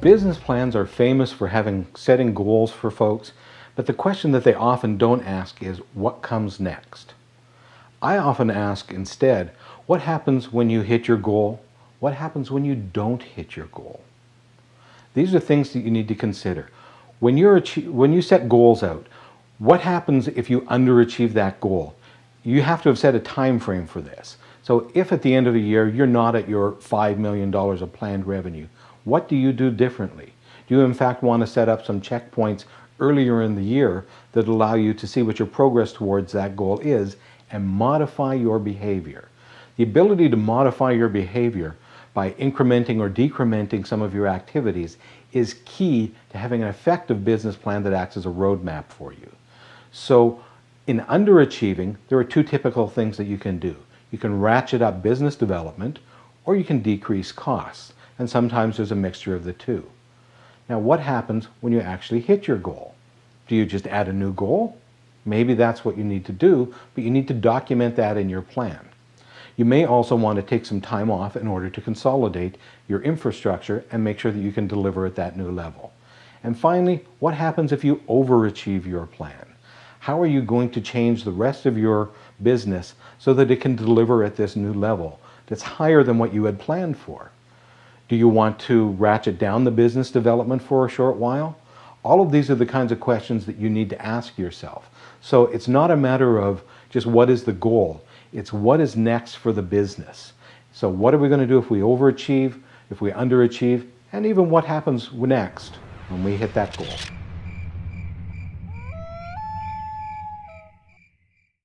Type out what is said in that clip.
Business plans are famous for setting goals for folks, but the question that they often don't ask is what comes next? I often ask instead, what happens when you hit your goal? What happens when you don't hit your goal? These are things that you need to consider. When you set goals out, what happens if you underachieve that goal? You have to have set a time frame for this. So if at the end of the year you're not at your $5 million of planned revenue, what do you do differently? Do you in fact want to set up some checkpoints earlier in the year that allow you to see what your progress towards that goal is and modify your behavior? The ability to modify your behavior by incrementing or decrementing some of your activities is key to having an effective business plan that acts as a roadmap for you. So in underachieving, there are two typical things that you can do. You can ratchet up business development, or you can decrease costs. And sometimes there's a mixture of the two. Now, what happens when you actually hit your goal? Do you just add a new goal? Maybe that's what you need to do, but you need to document that in your plan. You may also want to take some time off in order to consolidate your infrastructure and make sure that you can deliver at that new level. And finally, what happens if you overachieve your plan? How are you going to change the rest of your business so that it can deliver at this new level that's higher than what you had planned for? Do you want to ratchet down the business development for a short while? All of these are the kinds of questions that you need to ask yourself. So it's not a matter of just what is the goal, it's what is next for the business. So what are we going to do if we overachieve, if we underachieve, and even what happens next when we hit that goal?